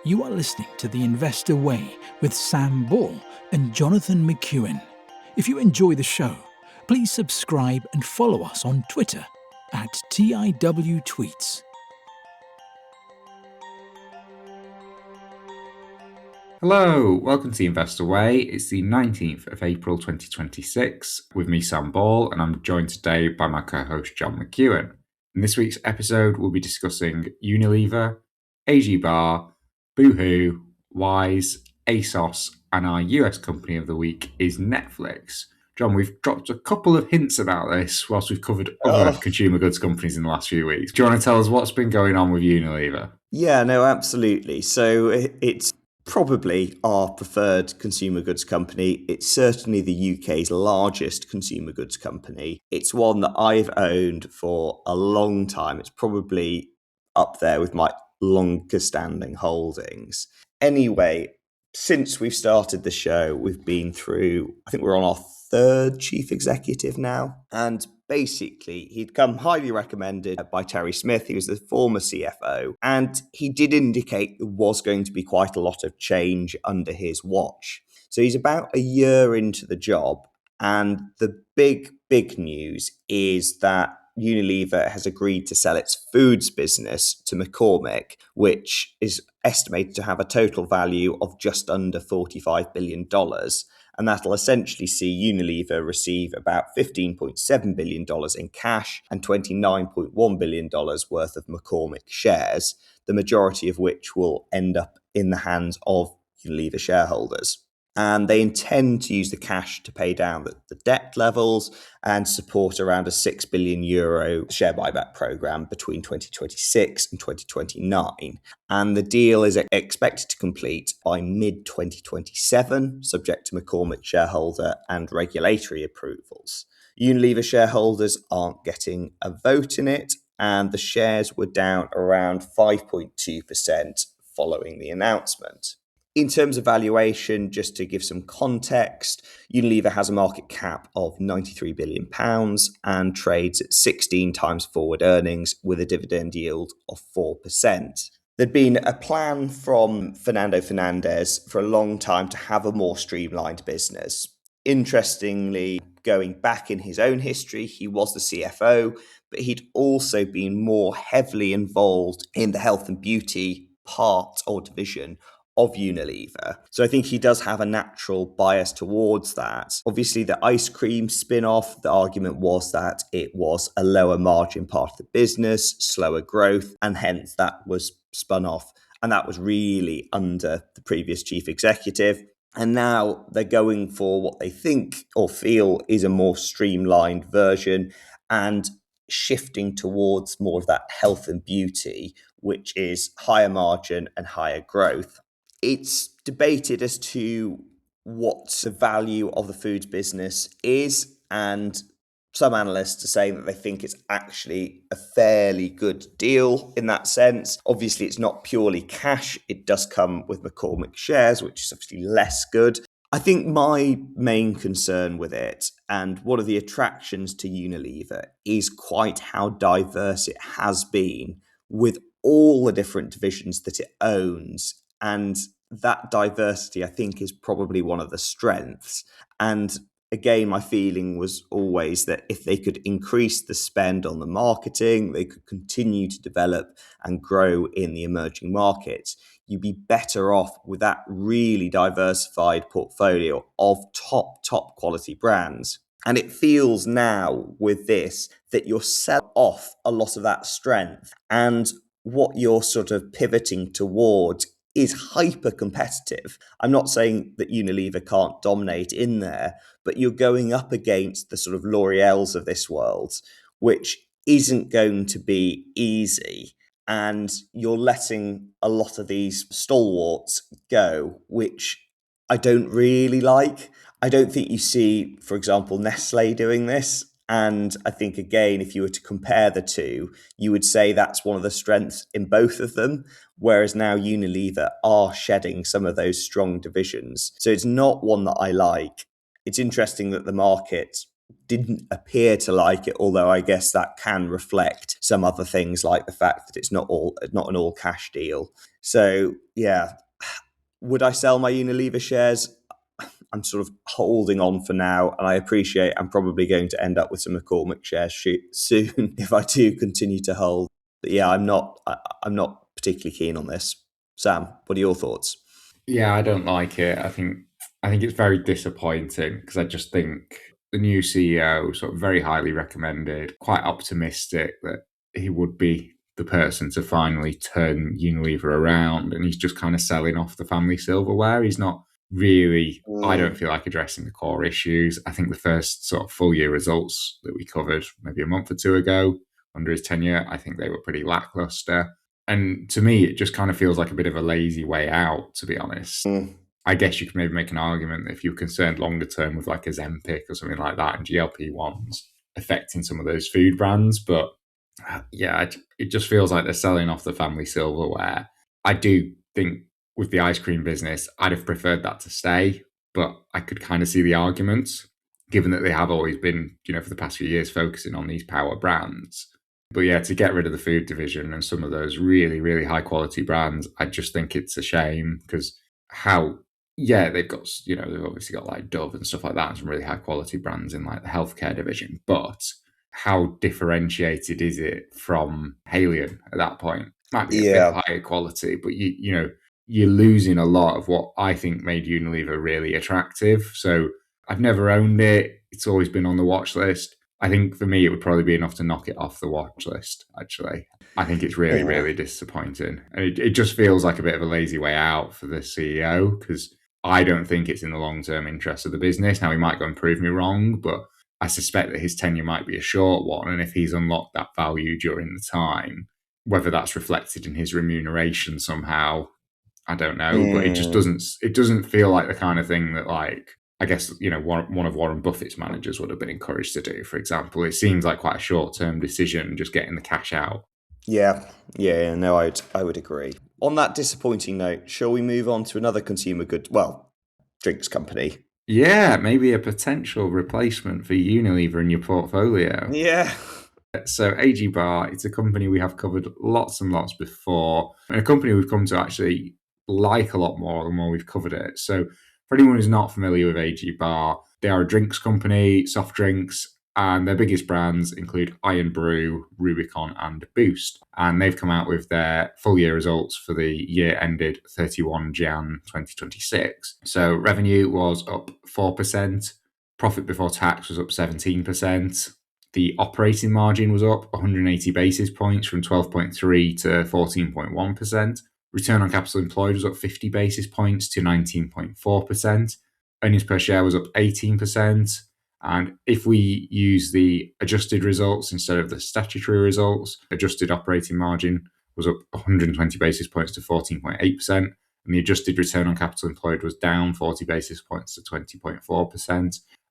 You are listening to The Investor Way with Sam Ball and Jonathan McEwen. If you enjoy the show, please subscribe and follow us on Twitter at TIWTweets. Hello, welcome to The Investor Way. It's the 19th of April 2026 with me, Sam Ball, and I'm joined today by my co-host, John McEwen. In this week's episode, we'll be discussing Unilever, AG Barr, Boohoo, Wise, ASOS, and our US company of the week is Netflix. John, we've dropped a couple of hints about this whilst we've covered other consumer goods companies in the last few weeks. Do you want to tell us what's been going on with Unilever? Yeah, no, absolutely. So it's probably our preferred consumer goods company. It's certainly the UK's largest consumer goods company. It's one that I've owned for a long time. It's probably up there with my longest standing holdings. Anyway, since we've started the show, we've been through, I think we're on our third chief executive now. And basically, he'd come highly recommended by Terry Smith. He was the former CFO. And he did indicate there was going to be quite a lot of change under his watch. So he's about a year into the job. And the big news is that Unilever has agreed to sell its foods business to McCormick, which is estimated to have a total value of just under $45 billion. And that'll essentially see Unilever receive about $15.7 billion in cash and $29.1 billion worth of McCormick shares, the majority of which will end up in the hands of Unilever shareholders. And they intend to use the cash to pay down the debt levels and support around a €6 billion share buyback program between 2026 and 2029. And the deal is expected to complete by mid-2027, subject to McCormick shareholder and regulatory approvals. Unilever shareholders aren't getting a vote in it, and the shares were down around 5.2% following the announcement. In terms of valuation, just to give some context, Unilever has a market cap of £93 billion and trades at 16 times forward earnings with a dividend yield of 4%. There'd been a plan from Fernando Fernandez for a long time to have a more streamlined business. Interestingly, going back in his own history, he was the CFO, but he'd also been more heavily involved in the health and beauty part or division of Unilever. So I think he does have a natural bias towards that. Obviously, the ice cream spin-off, the argument was that it was a lower margin part of the business, slower growth, and hence that was spun off. And that was really under the previous chief executive. And now they're going for what they think or feel is a more streamlined version and shifting towards more of that health and beauty, which is higher margin and higher growth. It's debated as to what the value of the foods business is, and some analysts are saying that they think it's actually a fairly good deal in that sense. Obviously, it's not purely cash. It does come with McCormick shares, which is obviously less good. I think my main concern with it, and one of the attractions to Unilever, is quite how diverse it has been with all the different divisions that it owns. And that diversity, I think, is probably one of the strengths. And again, my feeling was always that if they could increase the spend on the marketing, they could continue to develop and grow in the emerging markets, you'd be better off with that really diversified portfolio of top quality brands. And it feels now with this that you're selling off a lot of that strength, and what you're sort of pivoting towards is hyper competitive. I'm not saying that Unilever can't dominate in there, but you're going up against the sort of L'Oreals of this world, which isn't going to be easy. And you're letting a lot of these stalwarts go, which I don't really like. I don't think you see, for example, Nestle doing this. And I think, again, if you were to compare the two, you would say that's one of the strengths in both of them, whereas now Unilever are shedding some of those strong divisions. So it's not one that I like. It's interesting that the market didn't appear to like it, although I guess that can reflect some other things like the fact that it's not an all cash deal. So yeah, would I sell my Unilever shares? I'm sort of holding on for now, and I appreciate I'm probably going to end up with some McCormick shares soon if I do continue to hold. But yeah, I'm not particularly keen on this. Sam, what are your thoughts? Yeah, I don't like it. I think it's very disappointing because I just think the new CEO sort of very highly recommended, quite optimistic that he would be the person to finally turn Unilever around, and he's just kind of selling off the family silverware. He's not really, I don't feel like, addressing the core issues. I think the first sort of full year results that we covered maybe a month or two ago under his tenure, I think they were pretty lackluster. And to me, it just kind of feels like a bit of a lazy way out, to be honest. I guess you could maybe make an argument that if you're concerned longer term with like a Zempic or something like that and GLP-1s affecting some of those food brands. But yeah, it just feels like they're selling off the family silverware. I do think with the ice cream business, I'd have preferred that to stay, but I could kind of see the arguments, given that they have always been, for the past few years, focusing on these power brands. But yeah, to get rid of the food division and some of those really, really high quality brands, I just think it's a shame because they've got, they've obviously got like Dove and stuff like that and some really high quality brands in like the healthcare division. But how differentiated is it from Haleon at that point? Might be a bit higher quality, but you're losing a lot of what I think made Unilever really attractive. So I've never owned it. It's always been on the watch list. I think for me, it would probably be enough to knock it off the watch list, actually. I think it's really, really disappointing. And it just feels like a bit of a lazy way out for the CEO because I don't think it's in the long-term interest of the business. Now, he might go and prove me wrong, but I suspect that his tenure might be a short one. And if he's unlocked that value during the time, whether that's reflected in his remuneration somehow, I don't know. But it doesn't feel like the kind of thing that, like, I guess, one of Warren Buffett's managers would have been encouraged to do, for example. It seems like quite a short-term decision, just getting the cash out. Yeah, no, I would agree. On that disappointing note, shall we move on to another consumer good, drinks company? Yeah, maybe a potential replacement for Unilever in your portfolio. Yeah. So AG Barr, it's a company we have covered lots and lots before, and a company we've come to actually like a lot more the more we've covered it. So for anyone who's not familiar with AG Barr, they are a drinks company, soft drinks, and their biggest brands include Iron Brew, Rubicon, and Boost. And they've come out with their full year results for the year ended 31 Jan 2026. So revenue was up 4%, profit before tax was up 17%. The operating margin was up 180 basis points from 12.3 to 14.1%. Return on capital employed was up 50 basis points to 19.4%. Earnings per share was up 18%. And if we use the adjusted results instead of the statutory results, adjusted operating margin was up 120 basis points to 14.8%. And the adjusted return on capital employed was down 40 basis points to 20.4%.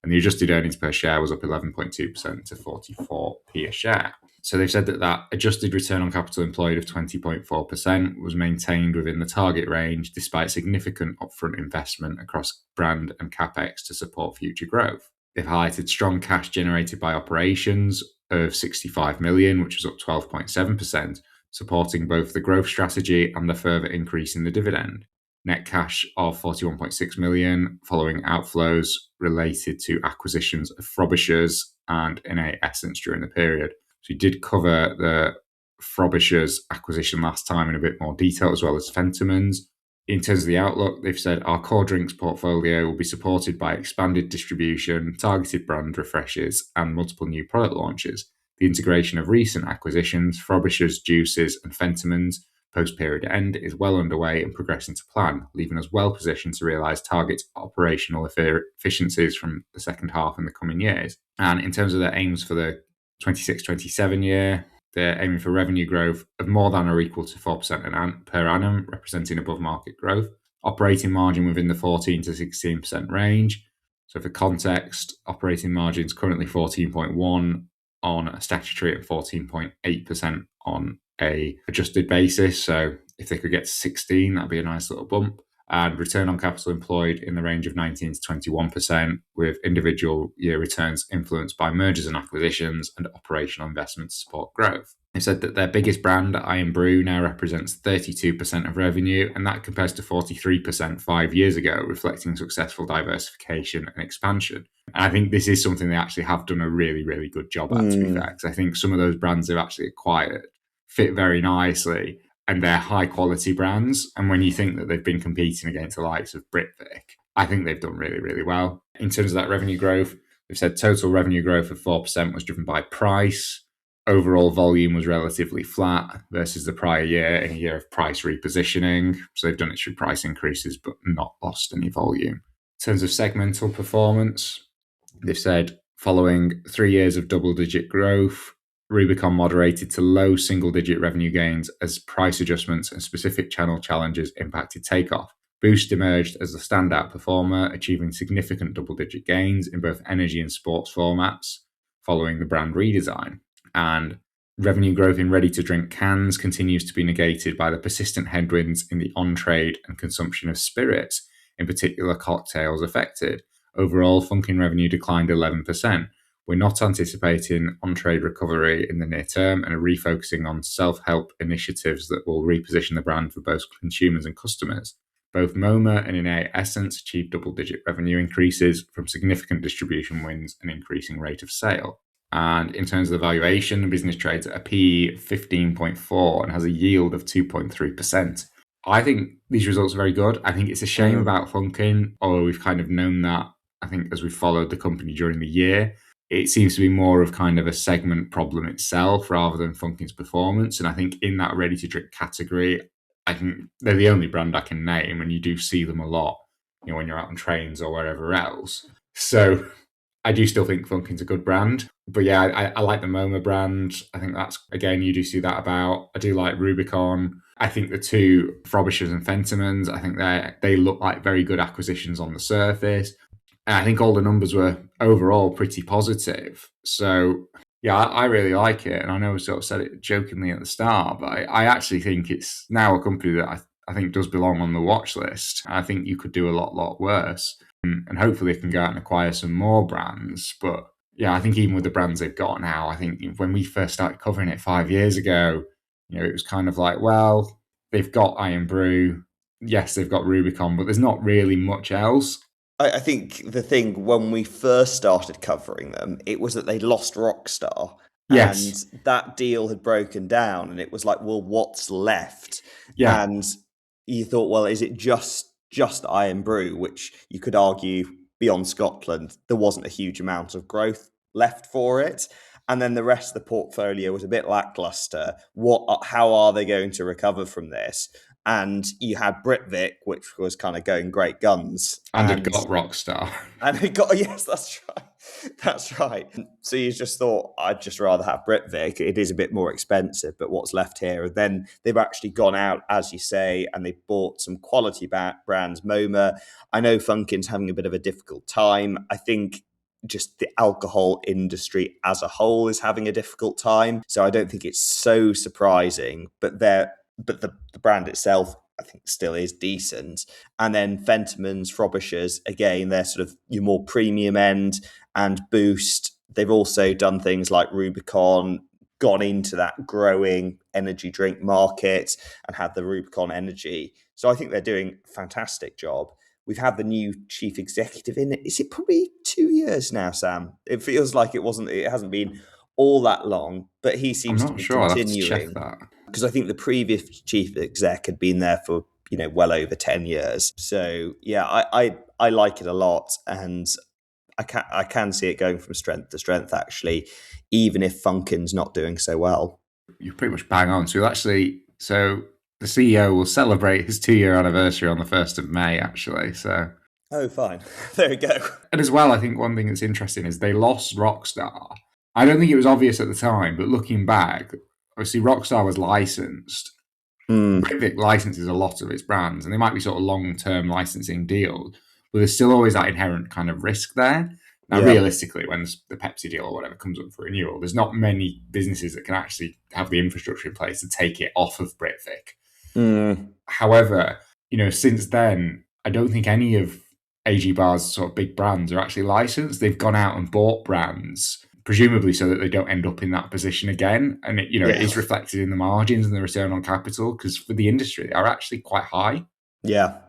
And the adjusted earnings per share was up 11.2% to 44p a share. So they've said that adjusted return on capital employed of 20.4% was maintained within the target range despite significant upfront investment across brand and capex to support future growth. They've highlighted strong cash generated by operations of 65 million, which was up 12.7%, supporting both the growth strategy and the further increase in the dividend. Net cash of 41.6 million following outflows related to acquisitions of Frobishers and NA Essence during the period. So we did cover the Frobishers acquisition last time in a bit more detail, as well as Fentimans. In terms of the outlook, they've said our core drinks portfolio will be supported by expanded distribution, targeted brand refreshes, and multiple new product launches. The integration of recent acquisitions, Frobishers, Juices, and Fentimans, post-period end, is well underway and progressing to plan, leaving us well positioned to realise target operational efficiencies from the second half in the coming years. And in terms of their aims for the 26-27 year, they're aiming for revenue growth of more than or equal to 4% per annum, representing above market growth. Operating margin within the 14 to 16% range. So for context, operating margin is currently 14.1 on a statutory and 14.8% on a adjusted basis. So if they could get to 16, that'd be a nice little bump. and return on capital employed in the range of 19 to 21%, with individual year returns influenced by mergers and acquisitions and operational investments to support growth. They said that their biggest brand, Irn-Bru, now represents 32% of revenue, and that compares to 43% 5 years ago, reflecting successful diversification and expansion. And I think this is something they actually have done a really, really good job at, to be fair, because I think some of those brands they've actually acquired fit very nicely, and they're high quality brands. And when you think that they've been competing against the likes of Britvic, I think they've done really, really well. In terms of that revenue growth, they've said total revenue growth of 4% was driven by price. Overall volume was relatively flat versus the prior year in a year of price repositioning. So they've done it through price increases, but not lost any volume. In terms of segmental performance, they've said following 3 years of double-digit growth, Rubicon moderated to low single-digit revenue gains as price adjustments and specific channel challenges impacted takeoff. Boost emerged as the standout performer, achieving significant double-digit gains in both energy and sports formats following the brand redesign. And revenue growth in ready-to-drink cans continues to be negated by the persistent headwinds in the on-trade and consumption of spirits, in particular cocktails affected. Overall, Funkin revenue declined 11%. We're not anticipating on-trade recovery in the near term and are refocusing on self-help initiatives that will reposition the brand for both consumers and customers. Both MoMA and Innate Essence achieved double-digit revenue increases from significant distribution wins and increasing rate of sale. And in terms of the valuation, the business trades at a PE 15.4 and has a yield of 2.3%. I think these results are very good. I think it's a shame about Funkin, although we've kind of known that, I think, as we've followed the company during the year. It seems to be more of kind of a segment problem itself rather than Funkin's performance. And I think in that ready-to-drink category, I think they're the only brand I can name, and you do see them a lot, when you're out on trains or wherever else. So I do still think Funkin's a good brand. But yeah, I like the MoMA brand. I think that's, again, you do see that about. I do like Rubicon. I think the two Frobishers and Fentimans, I think they look like very good acquisitions on the surface. And I think all the numbers were overall pretty positive. So yeah, I really like it. And I know we sort of said it jokingly at the start, but I actually think it's now a company that I think does belong on the watch list. I think you could do a lot worse. And hopefully they can go out and acquire some more brands. But yeah, I think even with the brands they've got now, I think when we first started covering it 5 years ago, it was kind of like, well, they've got Irn-Bru. Yes, they've got Rubicon, but there's not really much else. I think the thing when we first started covering them, it was that they lost Rockstar. Yes. And that deal had broken down, and it was like, well, what's left? Yeah. And you thought, well, is it just Irn-Bru, which you could argue beyond Scotland, there wasn't a huge amount of growth left for it. And then the rest of the portfolio was a bit lackluster. How are they going to recover from this? And you had Britvic, which was kind of going great guns. And it got Rockstar. And it got, yes, that's right. That's right. So you just thought, I'd just rather have Britvic. It is a bit more expensive, but what's left here? And then they've actually gone out, as you say, and they bought some quality brands. MoMA, I know Funkin's having a bit of a difficult time. I think just the alcohol industry as a whole is having a difficult time. So I don't think it's so surprising, but the brand itself, I think, still is decent. And then Fentimans, Frobishers, again, they're sort of your more premium end, and Boost. They've also done things like Rubicon, gone into that growing energy drink market and had the Rubicon Energy. So I think they're doing a fantastic job. We've had the new chief executive in. Is it probably 2 years now, Sam? It feels like it hasn't been all that long, but he seems to be sure. continuing. I'll have to check that. Because I think the previous chief exec had been there for, well over 10 years. So yeah, I like it a lot, and I can see it going from strength to strength, actually, even if Funkin's not doing so well. You're pretty much bang on. So the CEO will celebrate his 2-year anniversary on the 1st of May, actually. So. Oh, fine. There we go. And as well, I think one thing that's interesting is they lost Rockstar. I don't think it was obvious at the time, but looking back, obviously Rockstar was licensed. Britvic licenses a lot of its brands, and they might be sort of long-term licensing deals, but there's still always that inherent kind of risk there. Now, realistically, when the Pepsi deal or whatever comes up for renewal, there's not many businesses that can actually have the infrastructure in place to take it off of Britvic. However, since then, I don't think any of AG Barr's sort of big brands are actually licensed. They've gone out and bought brands, presumably so that they don't end up in that position again. And it is reflected in the margins and the return on capital, because for the industry, they are actually quite high. Yeah.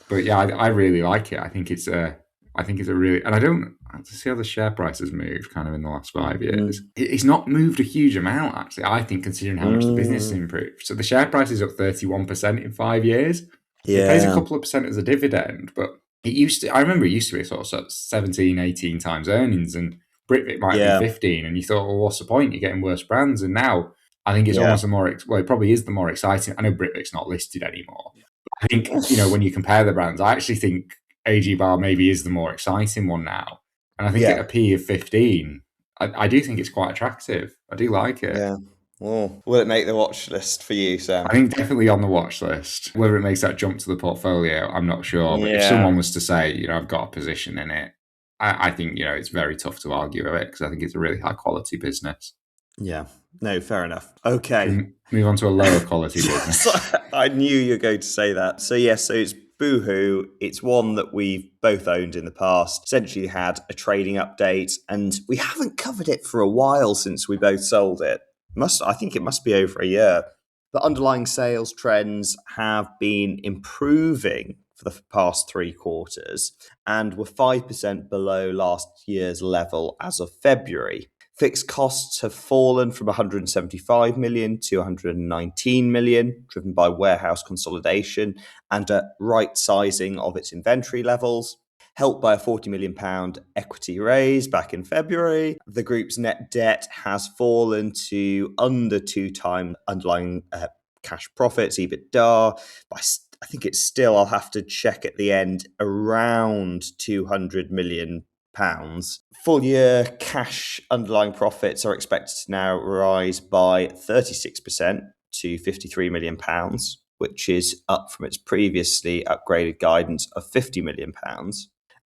But yeah, I really like it. I think it's a really, and I don't to see how the share price has moved kind of in the last 5 years. It's not moved a huge amount, actually, I think, considering how much the business has improved. So the share price is up 31% in 5 years. It pays a couple of percent as a dividend, but I remember it used to be sort of 17, 18 times earnings, and Britvic might have been 15, and you thought, well, what's the point? You're getting worse brands. And now I think it's almost it probably is the more exciting. I know Britvic's not listed anymore. I think, when you compare the brands, I actually think AG Barr maybe is the more exciting one now. And I think at a P of 15, I do think it's quite attractive. I do like it. Yeah. Well, will it make the watch list for you, Sam? I think definitely on the watch list. Whether it makes that jump to the portfolio, I'm not sure. But if someone was to say, I've got a position in it, I think, it's very tough to argue with it, because I think it's a really high quality business. Yeah. No, fair enough. Okay. Move on to a lower quality business. I knew you were going to say that. So it's Boohoo. It's one that we've both owned in the past. Essentially had a trading update, and we haven't covered it for a while since we both sold it. I think it must be over a year. The underlying sales trends have been improving for the past 3 quarters and were 5% below last year's level as of February. Fixed costs have fallen from 175 million to 119 million, driven by warehouse consolidation and a right sizing of its inventory levels. Helped by a £40 million equity raise back in February, the group's net debt has fallen to under 2 times underlying cash profits, EBITDA. I think it's still, I'll have to check at the end, around £200 million. Full year cash underlying profits are expected to now rise by 36% to £53 million, which is up from its previously upgraded guidance of £50 million.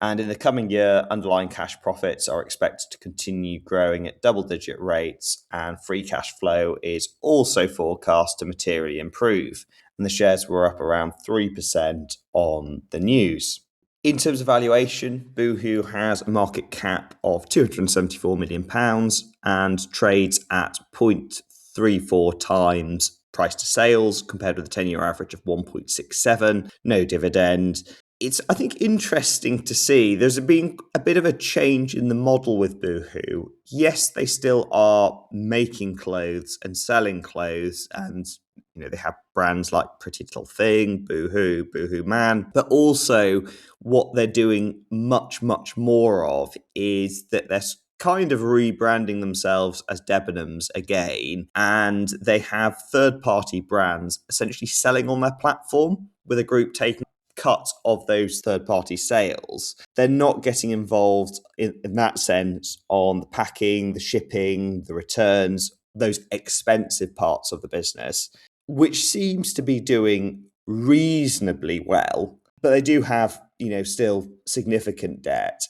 And in the coming year, underlying cash profits are expected to continue growing at double-digit rates, and free cash flow is also forecast to materially improve. And the shares were up around 3% on the news. In terms of valuation, Boohoo has a market cap of £274 million and trades at 0.34 times price to sales, compared with a 10-year average of 1.67, no dividend. It's, I think, interesting to see. There's been a bit of a change in the model with Boohoo. Yes, they still are making clothes and selling clothes, and they have brands like Pretty Little Thing, Boohoo, Boohoo Man, but also what they're doing much, much more of is that they're kind of rebranding themselves as Debenhams again, and they have third-party brands essentially selling on their platform, with a group taking cut of those third-party sales. They're not getting involved in that sense on the packing, the shipping, the returns, those expensive parts of the business, which seems to be doing reasonably well. But they do have, still significant debt.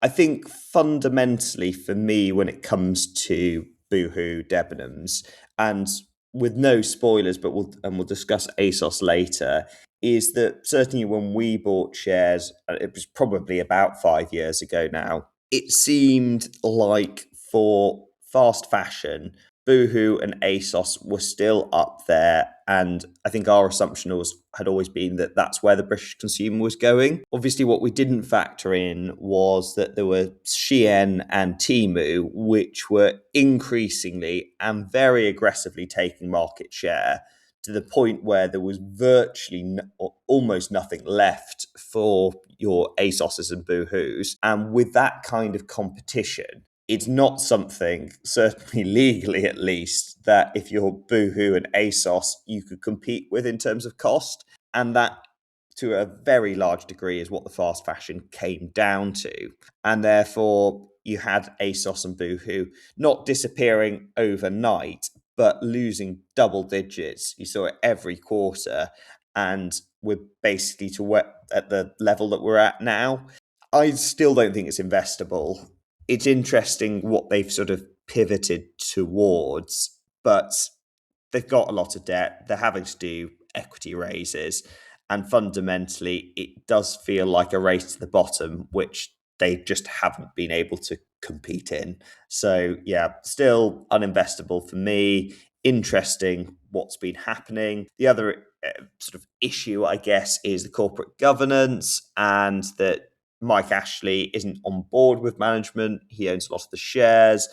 I think fundamentally for me, when it comes to Boohoo, Debenhams, and with no spoilers, but we'll discuss ASOS later, is that certainly when we bought shares, it was probably about 5 years ago now, it seemed like for fast fashion, Boohoo and ASOS were still up there, and I think our assumption had always been that that's where the British consumer was going. Obviously, what we didn't factor in was that there were Shein and Temu, which were increasingly and very aggressively taking market share, to the point where there was virtually almost nothing left for your ASOSs and Boohoos. And with that kind of competition, it's not something, certainly legally at least, that if you're Boohoo and ASOS, you could compete with in terms of cost. And that, to a very large degree, is what the fast fashion came down to. And therefore, you had ASOS and Boohoo not disappearing overnight, but losing double digits. You saw it every quarter, and we're basically at the level that we're at now. I still don't think it's investable. It's interesting what they've sort of pivoted towards, but they've got a lot of debt. They're having to do equity raises. And fundamentally, it does feel like a race to the bottom, which they just haven't been able to compete in. So, yeah, still uninvestable for me. Interesting what's been happening. The other sort of issue, I guess, is the corporate governance, and that Mike Ashley isn't on board with management. He owns a lot of the shares,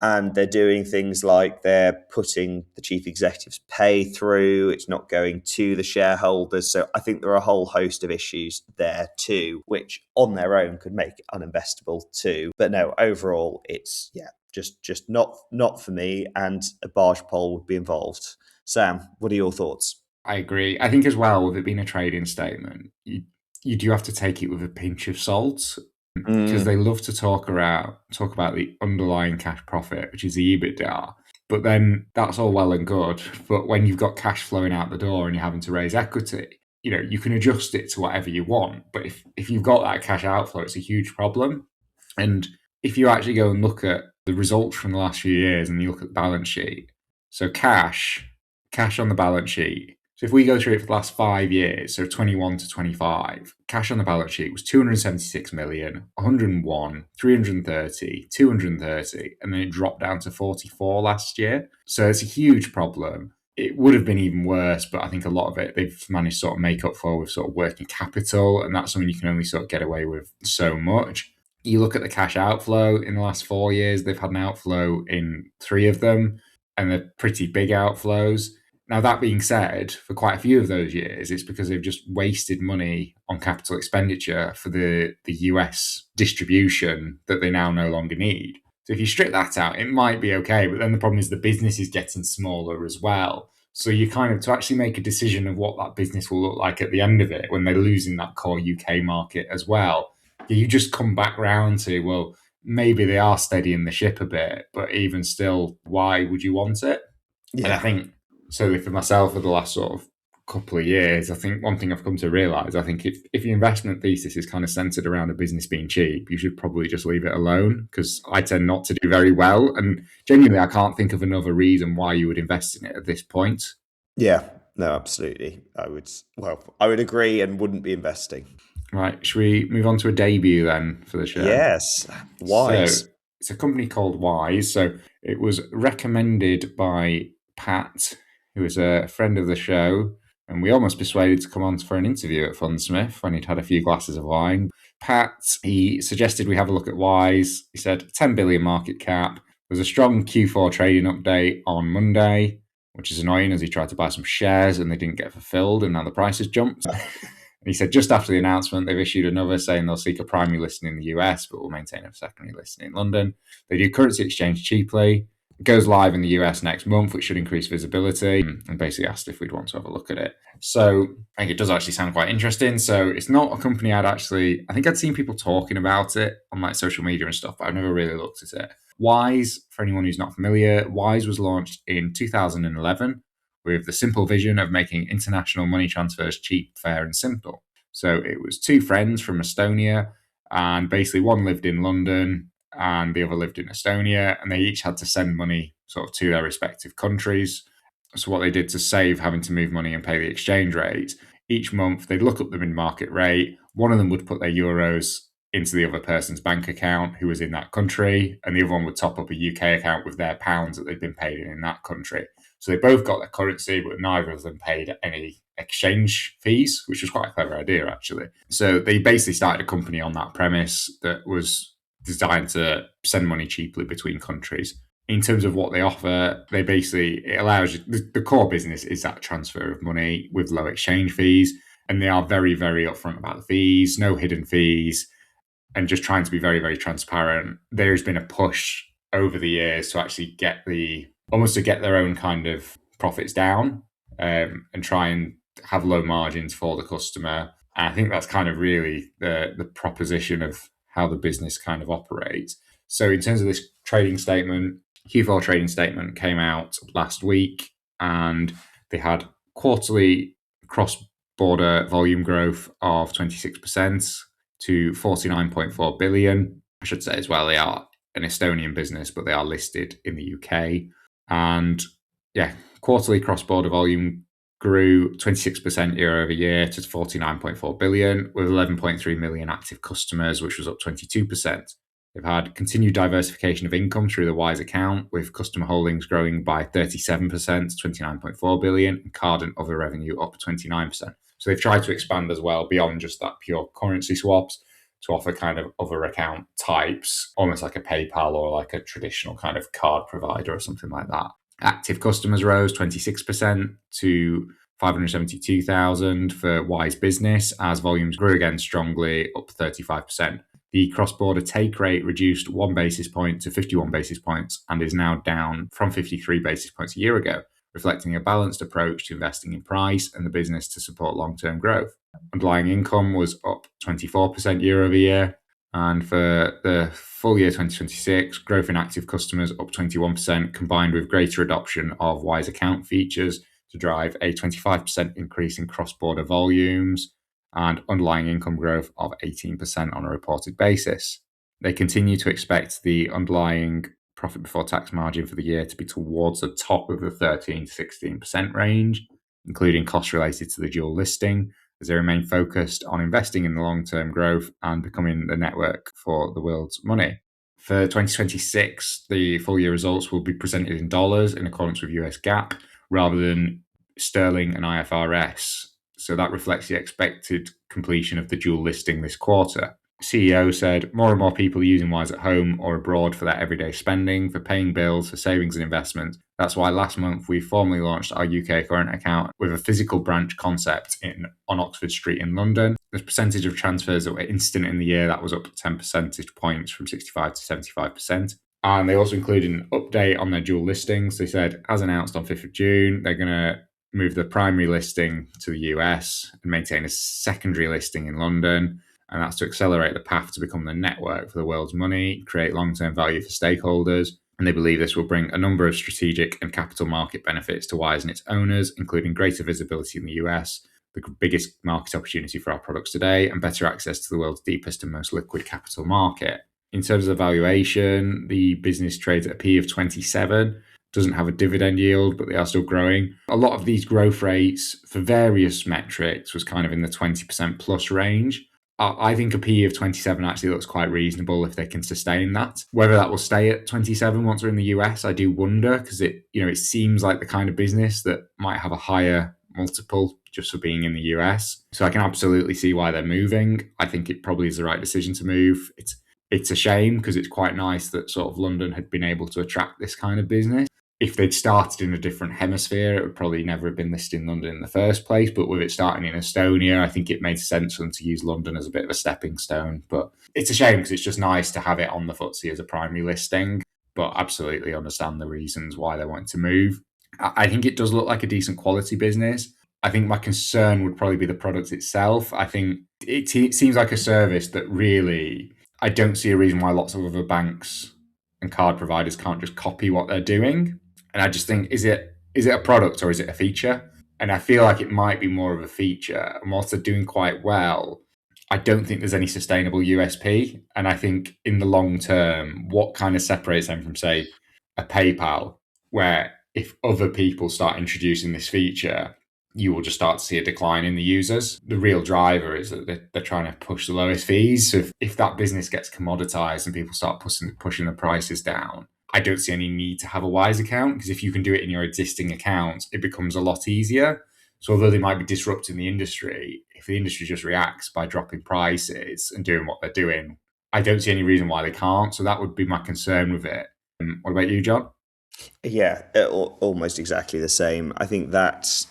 and they're doing things like they're putting the chief executive's pay through. It's not going to the shareholders. So I think there are a whole host of issues there too, which on their own could make it uninvestable too. But no, overall, it's just not for me, and a barge pole would be involved. Sam, what are your thoughts? I agree. I think as well, with it being a trading statement, you do have to take it with a pinch of salt, because they love to talk about the underlying cash profit, which is the EBITDA. But then that's all well and good. But when you've got cash flowing out the door and you're having to raise equity, you can adjust it to whatever you want. But if you've got that cash outflow, it's a huge problem. And if you actually go and look at the results from the last few years and you look at the balance sheet, so cash on the balance sheet. So if we go through it for the last 5 years, so 21 to 25, cash on the balance sheet was 276 million, 101, 330, 230, and then it dropped down to 44 last year. So it's a huge problem. It would have been even worse, but I think a lot of it they've managed to sort of make up for with sort of working capital, and that's something you can only sort of get away with so much. You look at the cash outflow in the last 4 years, they've had an outflow in 3 of them, and they're pretty big outflows. Now, that being said, for quite a few of those years, it's because they've just wasted money on capital expenditure for the US distribution that they now no longer need. So if you strip that out, it might be okay. But then the problem is the business is getting smaller as well. So you kind of, to actually make a decision of what that business will look like at the end of it, when they're losing that core UK market as well, you just come back round to, well, maybe they are steadying the ship a bit, but even still, why would you want it? Yeah. And I think, certainly for myself, for the last sort of couple of years, I think one thing I've come to realise, I think if your investment thesis is kind of centred around a business being cheap, you should probably just leave it alone, because I tend not to do very well. And genuinely, I can't think of another reason why you would invest in it at this point. Yeah, no, absolutely. I would agree and wouldn't be investing. Right, should we move on to a debut then for the show? Yes, Wise. So it's a company called Wise. So it was recommended by Pat, who is a friend of the show, and we almost persuaded to come on for an interview at Fundsmith when he'd had a few glasses of wine. Pat, he suggested we have a look at Wise. He said 10 billion market cap. There's a strong Q4 trading update on Monday, which is annoying, as he tried to buy some shares and they didn't get fulfilled, and now the price has jumped. And he said just after the announcement, they've issued another saying they'll seek a primary listing in the US, but will maintain a secondary listing in London. They do currency exchange cheaply. It goes live in the US next month, which should increase visibility, and basically asked if we'd want to have a look at it. So I think it does actually sound quite interesting. So it's not a company I think I'd seen people talking about it on like social media and stuff, but I've never really looked at it. Wise, for anyone who's not familiar, Wise was launched in 2011 with the simple vision of making international money transfers cheap, fair, and simple. So it was 2 friends from Estonia, and basically one lived in London and the other lived in Estonia, and they each had to send money sort of to their respective countries. So what they did to save having to move money and pay the exchange rate, each month they'd look up the mid-market rate. One of them would put their euros into the other person's bank account who was in that country, and the other one would top up a UK account with their pounds that they'd been paid in that country. So they both got their currency, but neither of them paid any exchange fees, which was quite a clever idea, actually. So they basically started a company on that premise that was designed to send money cheaply between countries. In terms of what they offer, it allows you, the core business is that transfer of money with low exchange fees, and they are very, very upfront about the fees, no hidden fees, and just trying to be very, very transparent. There's been a push over the years to actually get their own kind of profits down, and try and have low margins for the customer. And I think that's kind of really the proposition of how the business kind of operates. So in terms of this trading statement, Q4 trading statement came out last week, and they had quarterly cross-border volume growth of 26% to 49.4 billion. I should say as well, they are an Estonian business, but they are listed in the UK. And quarterly cross-border volume grew 26% year over year to 49.4 billion, with 11.3 million active customers, which was up 22%. They've had continued diversification of income through the Wise account, with customer holdings growing by 37% to 29.4 billion, and card and other revenue up 29%. So they've tried to expand as well beyond just that pure currency swaps to offer kind of other account types, almost like a PayPal or like a traditional kind of card provider or something like that. Active customers rose 26% to 572,000 for Wise Business as volumes grew again strongly, up 35%. The cross-border take rate reduced 1 basis point to 51 basis points and is now down from 53 basis points a year ago, reflecting a balanced approach to investing in price and the business to support long-term growth. Underlying income was up 24% year over year. And for the full year 2026, growth in active customers up 21%, combined with greater adoption of Wise account features to drive a 25% increase in cross-border volumes and underlying income growth of 18% on a reported basis. They continue to expect the underlying profit before tax margin for the year to be towards the top of the 13 to 16% range, including costs related to the dual listing, as they remain focused on investing in the long-term growth and becoming the network for the world's money. For 2026, the full year results will be presented in dollars in accordance with US GAAP rather than sterling and IFRS. So that reflects the expected completion of the dual listing this quarter. CEO said more and more people are using Wise at home or abroad for their everyday spending, for paying bills, for savings and investment. That's why last month we formally launched our UK current account with a physical branch concept on Oxford Street in London. The percentage of transfers that were instant in the year, that was up 10 percentage points from 65 to 75%. And they also included an update on their dual listings. They said, as announced on 5th of June, they're going to move the primary listing to the US and maintain a secondary listing in London. And that's to accelerate the path to become the network for the world's money, create long-term value for stakeholders. And they believe this will bring a number of strategic and capital market benefits to Wise and its owners, including greater visibility in the US, the biggest market opportunity for our products today, and better access to the world's deepest and most liquid capital market. In terms of valuation, the business trades at a P of 27, doesn't have a dividend yield, but they are still growing. A lot of these growth rates for various metrics was kind of in the 20% plus range. I think a PE of 27 actually looks quite reasonable if they can sustain that. Whether that will stay at 27 once we're in the US, I do wonder, because it seems like the kind of business that might have a higher multiple just for being in the US. So I can absolutely see why they're moving. I think it probably is the right decision to move. It's a shame because it's quite nice that sort of London had been able to attract this kind of business. If they'd started in a different hemisphere, it would probably never have been listed in London in the first place. But with it starting in Estonia, I think it made sense for them to use London as a bit of a stepping stone. But it's a shame because it's just nice to have it on the FTSE as a primary listing. But absolutely understand the reasons why they want to move. I think it does look like a decent quality business. I think my concern would probably be the product itself. I think it seems like a service that really, I don't see a reason why lots of other banks and card providers can't just copy what they're doing. And I just think, is it a product or is it a feature? And I feel like it might be more of a feature. And whilst they're doing quite well, I don't think there's any sustainable USP. And I think in the long term, what kind of separates them from, say, a PayPal, where if other people start introducing this feature, you will just start to see a decline in the users. The real driver is that they're trying to push the lowest fees. So if that business gets commoditized and people start pushing the prices down, I don't see any need to have a Wise account, because if you can do it in your existing account, it becomes a lot easier. So although they might be disrupting the industry, if the industry just reacts by dropping prices and doing what they're doing, I don't see any reason why they can't. So that would be my concern with it. What about you, John? Yeah, almost exactly the same. I think that's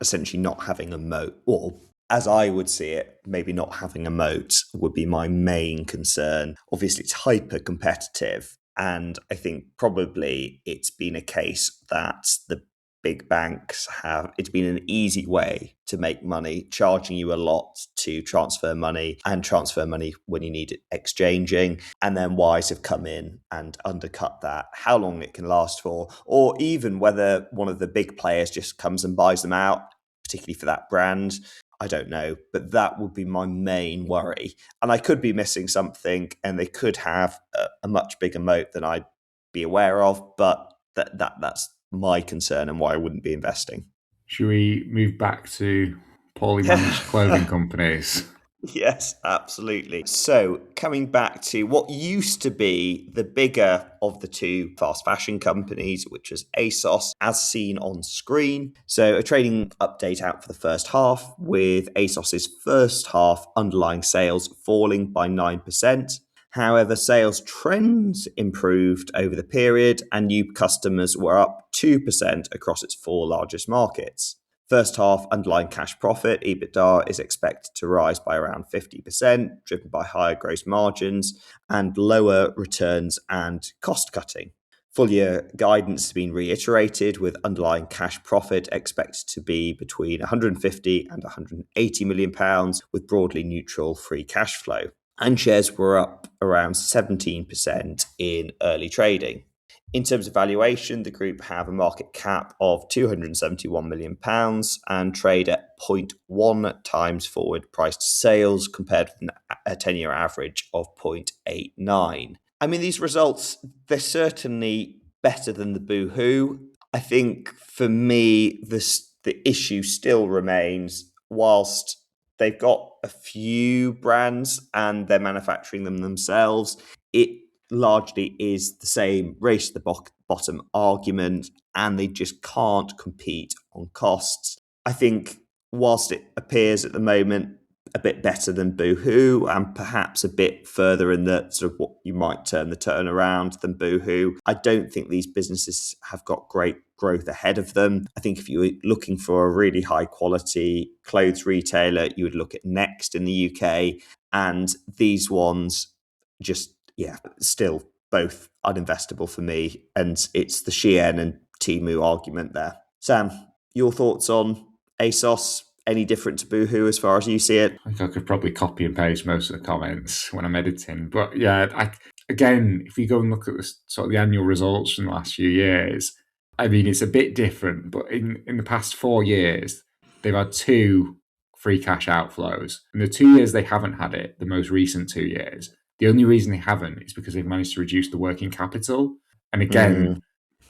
essentially not having a moat, or as I would see it, maybe not having a moat would be my main concern. Obviously, it's hyper competitive. And I think probably it's been a case that the big banks it's been an easy way to make money, charging you a lot to transfer money and transfer money when you need it exchanging. And then Wise have come in and undercut that. How long it can last for, or even whether one of the big players just comes and buys them out, particularly for that brand, I don't know, but that would be my main worry. And I could be missing something, and they could have a much bigger moat than I'd be aware of, but that's my concern and why I wouldn't be investing. Should we move back to poorly managed clothing companies? Yes, absolutely. So, coming back to what used to be the bigger of the two fast fashion companies, which was ASOS, as seen on screen. So, a trading update out for the first half, with ASOS's first half underlying sales falling by 9%. However, sales trends improved over the period, and new customers were up 2% across its four largest markets. First half underlying cash profit, EBITDA, is expected to rise by around 50%, driven by higher gross margins and lower returns and cost cutting. Full year guidance has been reiterated, with underlying cash profit expected to be between 150 and 180 million pounds, with broadly neutral free cash flow. And shares were up around 17% in early trading. In terms of valuation, the group have a market cap of £271 million and trade at 0.1 times forward price to sales, compared with a 10-year average of 0.89. I mean, these results, they're certainly better than the Boohoo. I think for me, the issue still remains, whilst they've got a few brands and they're manufacturing them themselves, it largely is the same race to the bottom argument, and they just can't compete on costs. I think whilst it appears at the moment a bit better than Boohoo and perhaps a bit further in the sort of what you might term the turnaround than Boohoo, I don't think these businesses have got great growth ahead of them. I think if you were looking for a really high quality clothes retailer, you would look at Next in the UK, and these ones just, still both uninvestable for me. And it's the Shein and Temu argument there. Sam, your thoughts on ASOS? Any different to Boohoo as far as you see it? I think I could probably copy and paste most of the comments when I'm editing. But yeah, again, if you go and look at the sort of the annual results from the last few years, I mean, it's a bit different. But in the past 4 years, they've had 2 free cash outflows. In the 2 years they haven't had it, the most recent 2 years, the only reason they haven't is because they've managed to reduce the working capital. And again,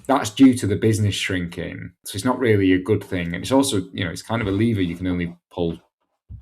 that's due to the business shrinking. So it's not really a good thing. And it's also, it's kind of a lever you can only pull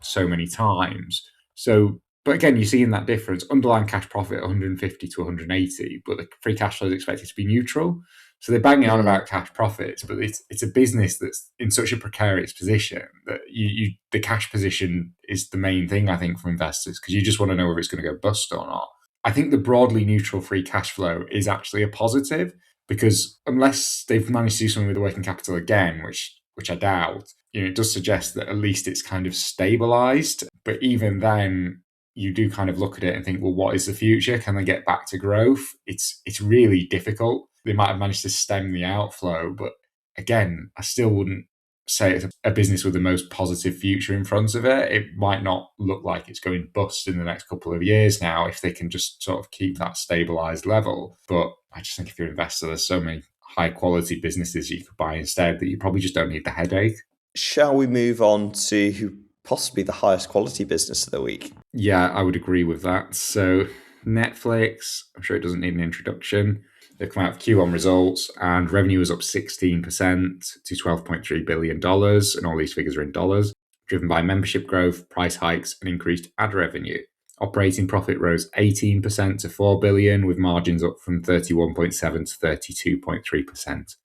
so many times. So, but again, you're seeing that difference. Underlying cash profit 150 to 180, but the free cash flow is expected to be neutral. So they're banging on about cash profits, but it's a business that's in such a precarious position that the cash position is the main thing, I think, for investors, because you just want to know if it's going to go bust or not. I think the broadly neutral free cash flow is actually a positive, because unless they've managed to do something with the working capital again, which I doubt, it does suggest that at least it's kind of stabilized. But even then, you do kind of look at it and think, well, what is the future? Can they get back to growth? It's really difficult. They might have managed to stem the outflow, but again, I still wouldn't say it's a business with the most positive future in front of it. It might not look like it's going bust in the next couple of years now if they can just sort of keep that stabilized level. But I just think if you're an investor, there's so many high quality businesses you could buy instead that you probably just don't need the headache. Shall we move on to possibly the highest quality business of the week? Yeah, I would agree with that. So Netflix, I'm sure it doesn't need an introduction. They've come out with Q1 results and revenue is up 16% to $12.3 billion. And all these figures are in dollars, driven by membership growth, price hikes, and increased ad revenue. Operating profit rose 18% to $4 billion, with margins up from 31.7% to 32.3%.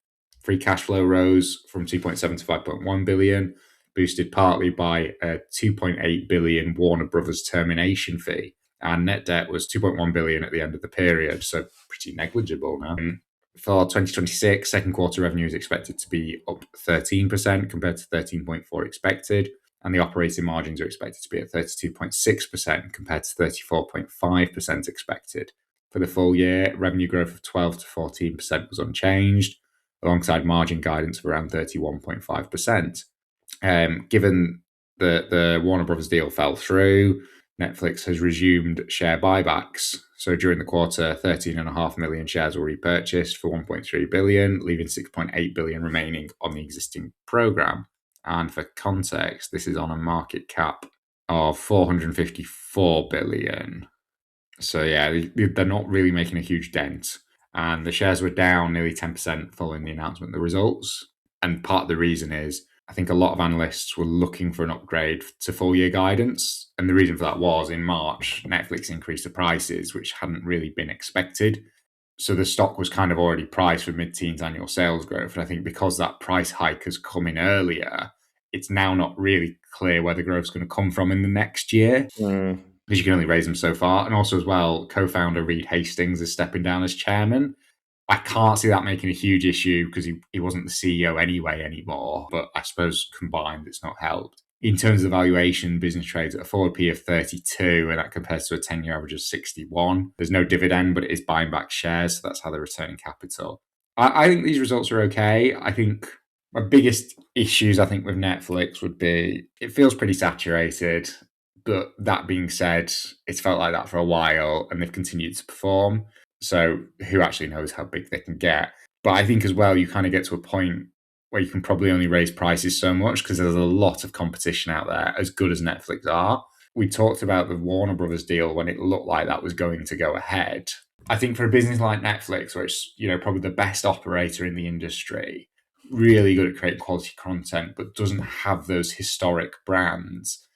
Free cash flow rose from 2.7 to 5.1 billion, boosted partly by a 2.8 billion Warner Brothers termination fee. And net debt was 2.1 billion at the end of the period, so pretty negligible now. For 2026, second quarter revenue is expected to be up 13% compared to 13.4% expected, and the operating margins are expected to be at 32.6% compared to 34.5% expected. For the full year, revenue growth of 12 to 14% was unchanged, alongside margin guidance of around 31.5%. Given the Warner Brothers deal fell through, Netflix has resumed share buybacks. So during the quarter, 13.5 million shares were repurchased for 1.3 billion, leaving 6.8 billion remaining on the existing program. And for context, this is on a market cap of 454 billion. So yeah, they're not really making a huge dent. And the shares were down nearly 10% following the announcement of the results. And part of the reason is I think a lot of analysts were looking for an upgrade to full year guidance. And the reason for that was in March, Netflix increased the prices, which hadn't really been expected. So the stock was kind of already priced for mid-teens annual sales growth. And I think because that price hike has come in earlier, it's now not really clear where the growth is going to come from in the next year, because you can only raise them so far. And also as well, co-founder Reed Hastings is stepping down as chairman. I can't see that making a huge issue because he wasn't the CEO anyway anymore. But I suppose combined, it's not helped. In terms of valuation, business trades at a forward P of 32, and that compares to a 10-year average of 61. There's no dividend, but it is buying back shares, so that's how they're returning capital. I think these results are okay. I think my biggest issues, I think, with Netflix would be it feels pretty saturated. But that being said, it's felt like that for a while, and they've continued to perform. So who actually knows how big they can get? But I think as well, you kind of get to a point where you can probably only raise prices so much because there's a lot of competition out there, as good as Netflix are. We talked about the Warner Brothers deal when it looked like that was going to go ahead. I think for a business like Netflix, which probably the best operator in the industry, really good at creating quality content, but doesn't have those historic brands,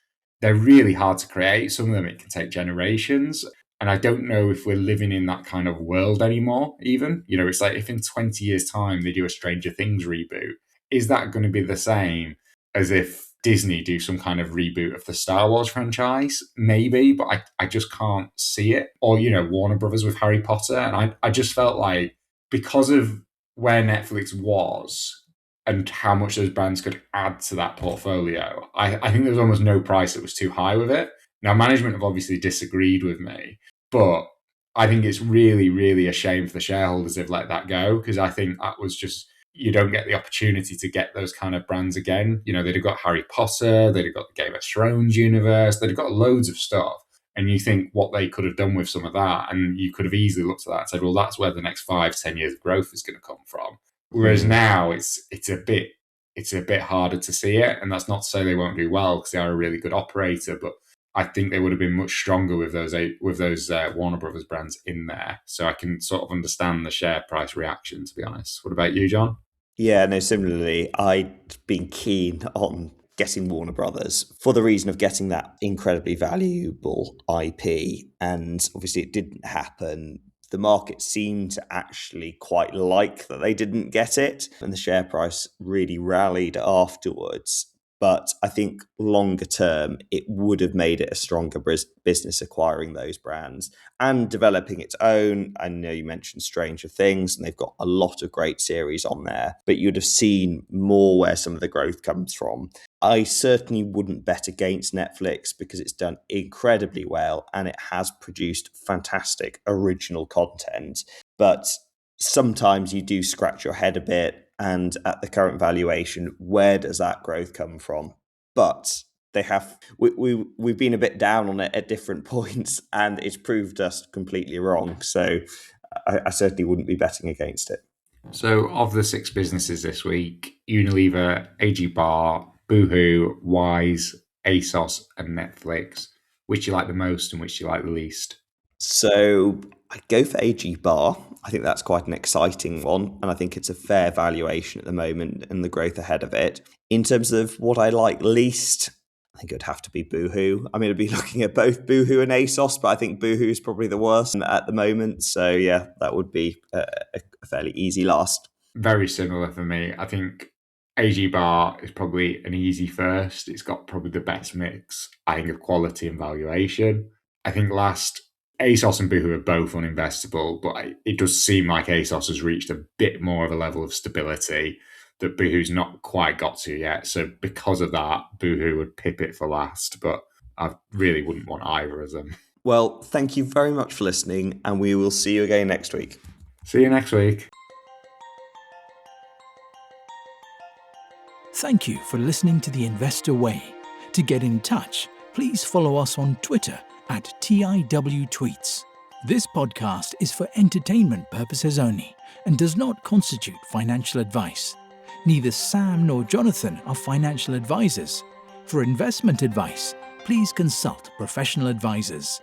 they're really hard to create. Some of them, it can take generations. And I don't know if we're living in that kind of world anymore, even. It's like if in 20 years' time they do a Stranger Things reboot, is that going to be the same as if Disney do some kind of reboot of the Star Wars franchise? Maybe, but I just can't see it. Or, Warner Brothers with Harry Potter. And I just felt like because of where Netflix was and how much those brands could add to that portfolio, I think there was almost no price that was too high with it. Now, management have obviously disagreed with me, but I think it's really, really a shame for the shareholders they've let that go, because I think that was just, you don't get the opportunity to get those kind of brands again. They'd have got Harry Potter, they'd have got the Game of Thrones universe, they'd have got loads of stuff. And you think what they could have done with some of that, and you could have easily looked at that and said, well, that's where the next 5-10 years of growth is going to come from. Whereas now it's a bit harder to see it. And that's not to say they won't do well, because they are a really good operator, but I think they would have been much stronger with those Warner Brothers brands in there. So I can sort of understand the share price reaction, to be honest. What about you, John? Yeah, no, similarly, I'd been keen on getting Warner Brothers for the reason of getting that incredibly valuable IP. And obviously it didn't happen. The market seemed to actually quite like that they didn't get it. And the share price really rallied afterwards. But I think longer term, it would have made it a stronger business acquiring those brands and developing its own. I know you mentioned Stranger Things, and they've got a lot of great series on there, but you'd have seen more where some of the growth comes from. I certainly wouldn't bet against Netflix because it's done incredibly well and it has produced fantastic original content. But sometimes you do scratch your head a bit. And at the current valuation, where does that growth come from? But we've been a bit down on it at different points, and it's proved us completely wrong. So I certainly wouldn't be betting against it. So of the 6 businesses this week, Unilever, AG Barr, Boohoo, Wise, ASOS, and Netflix, which you like the most and which you like the least? So I go for AG Barr. I think that's quite an exciting one, and I think it's a fair valuation at the moment and the growth ahead of it. In terms of what I like least, I think it would have to be Boohoo. I mean, I'd be looking at both Boohoo and ASOS, but I think Boohoo is probably the worst at the moment. So yeah, that would be a fairly easy last. Very similar for me. I think AG Barr is probably an easy first. It's got probably the best mix, I think, of quality and valuation. I think last, ASOS and Boohoo are both uninvestable, but it does seem like ASOS has reached a bit more of a level of stability that Boohoo's not quite got to yet. So because of that, Boohoo would pip it for last, but I really wouldn't want either of them. Well, thank you very much for listening, and we will see you again next week. See you next week. Thank you for listening to The Investor Way. To get in touch, please follow us on Twitter at TIWTweets. This podcast is for entertainment purposes only and does not constitute financial advice. Neither Sam nor Jonathan are financial advisors. For investment advice, please consult professional advisors.